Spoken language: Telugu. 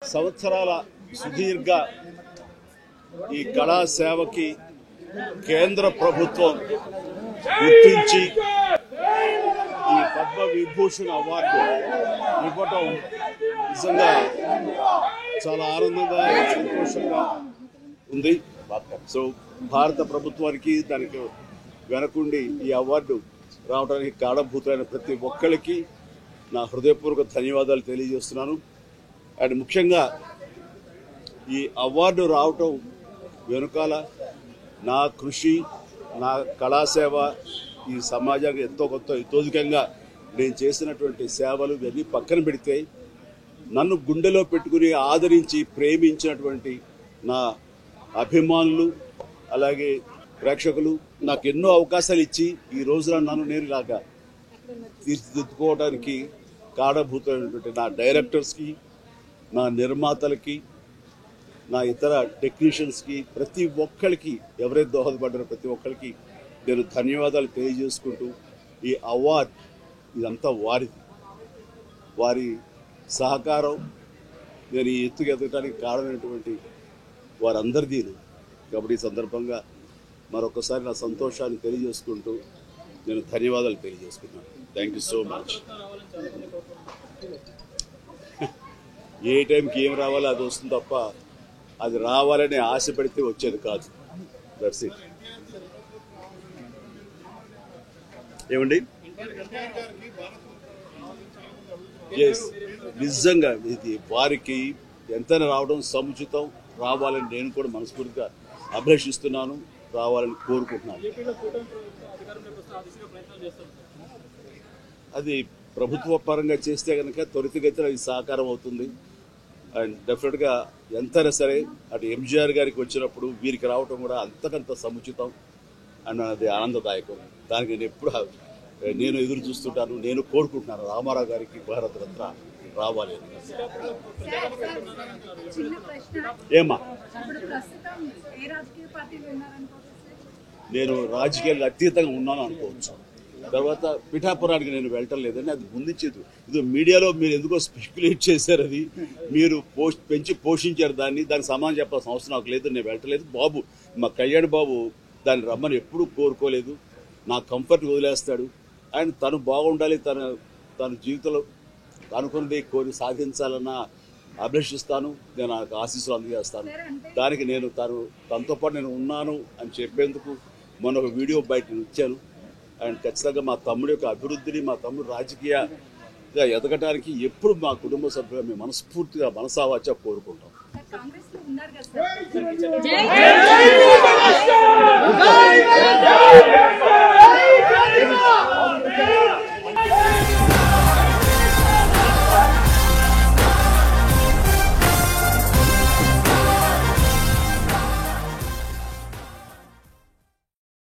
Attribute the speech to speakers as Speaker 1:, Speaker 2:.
Speaker 1: సంవత్సరాల సుదీర్ఘ ఈ కళా సేవకి కేంద్ర ప్రభుత్వం గుర్తించి ఈ పద్మ విభూషణ్ అవార్డు ఇవ్వటం నిజంగా చాలా ఆనందంగా సంతోషంగా ఉంది. సో భారత ప్రభుత్వానికి దానికి వెనకుండి ఈ అవార్డు రావడానికి కారణభూతులైన ప్రతి ఒక్కరికి నా హృదయపూర్వక ధన్యవాదాలు తెలియజేస్తున్నాను. అండ్ ముఖ్యంగా ఈ అవార్డు రావటం వెనుకాల నా కృషి, నా కళాసేవ ఈ సమాజానికి ఎంతో కొంత ఇతోధికంగా నేను చేసినటువంటి సేవలు ఇవన్నీ పక్కన పెడితే నన్ను గుండెలో పెట్టుకుని ఆదరించి ప్రేమించినటువంటి నా అభిమానులు అలాగే ప్రేక్షకులు నాకు ఎన్నో అవకాశాలు ఇచ్చి ఈ రోజున నన్ను నేను ఇలాగా తీర్చిదిద్దుకోవడానికి కారణభూతమైనటువంటి నా డైరెక్టర్స్కి, నా నిర్మాతలకి, నా ఇతర టెక్నీషియన్స్కి, ప్రతి ఒక్కరికి ఎవరైతే దోహదపడ్డారో ప్రతి ఒక్కరికి నేను ధన్యవాదాలు తెలియజేసుకుంటూ ఈ అవార్డ్ ఇదంతా వారిది, వారి సహకారం నేను ఈ ఎత్తుకు ఎదగడానికి కారణమైనటువంటి వారందరిదీ. కాబట్టి ఈ సందర్భంగా మరొకసారి నా సంతోషాన్ని తెలియజేసుకుంటూ నేను ధన్యవాదాలు తెలియజేసుకున్నాను. Thank you so much. ఏ టైంకి ఏం రావాలో అది వస్తుంది తప్ప అది రావాలని ఆశ పెడితే వచ్చేది కాదు. That's it. ఏమండి, ఎస్, నిజంగా ఇది వారికి ఎంతైనా రావడం సముచితం. రావాలని నేను కూడా మనస్ఫూర్తిగా అభిలషిస్తున్నాను, రావాలని కోరుకుంటున్నాను. అది ప్రభుత్వ పరంగా చేస్తే కనుక త్వరితగతిన ఇది సహకారం అవుతుంది. అండ్ డెఫినెట్గా ఎంతైనా సరే అటు ఎంజీఆర్ గారికి వచ్చినప్పుడు వీరికి రావటం కూడా అంతకంత సముచితం అండ్ అది ఆనందదాయకం. దానికి నేను ఎప్పుడు నేను ఎదురు చూస్తుంటాను, నేను కోరుకుంటున్నాను రామారావు గారికి భారత రత్న రావాలి అని. ఏమా, నేను రాజకీయాలకు అతీతంగా ఉన్నాను అనుకోవచ్చు. తర్వాత పిఠాపురానికి నేను వెళ్ళటం లేదని అది ముందుంచేది. ఇది మీడియాలో మీరు ఎందుకో స్పెక్యులేట్ చేశారు, అది మీరు పెంచి పోషించారు దాన్ని. దానికి సమాధానం చెప్పాల్సిన అవసరం నాకు లేదు. నేను వెళ్ళటలేదు. బాబు, మా కళ్యాణ్ బాబు దాన్ని రమ్మని ఎప్పుడూ కోరుకోలేదు. నా కంఫర్ట్ వదిలేస్తాడు. ఆయన తను బాగుండాలి, తన జీవితంలో అనుకున్నది కోరి సాధించాలన్న అభిలషిస్తాను. నేను నాకు ఆశీస్సులు అందజేస్తాను. దానికి నేను తనతో పాటు నేను ఉన్నాను అని చెప్పేందుకు మొన్న ఒక వీడియో బయట ఇచ్చాను. అండ్ ఖచ్చితంగా మా తమ్ముడి యొక్క అభివృద్ధిని, మా తమ్ముడు రాజకీయంగా ఎదగటానికి ఎప్పుడు మా కుటుంబ సభ్యులు మేము మనస్ఫూర్తిగా మనసావాచ కోరుకుంటాం.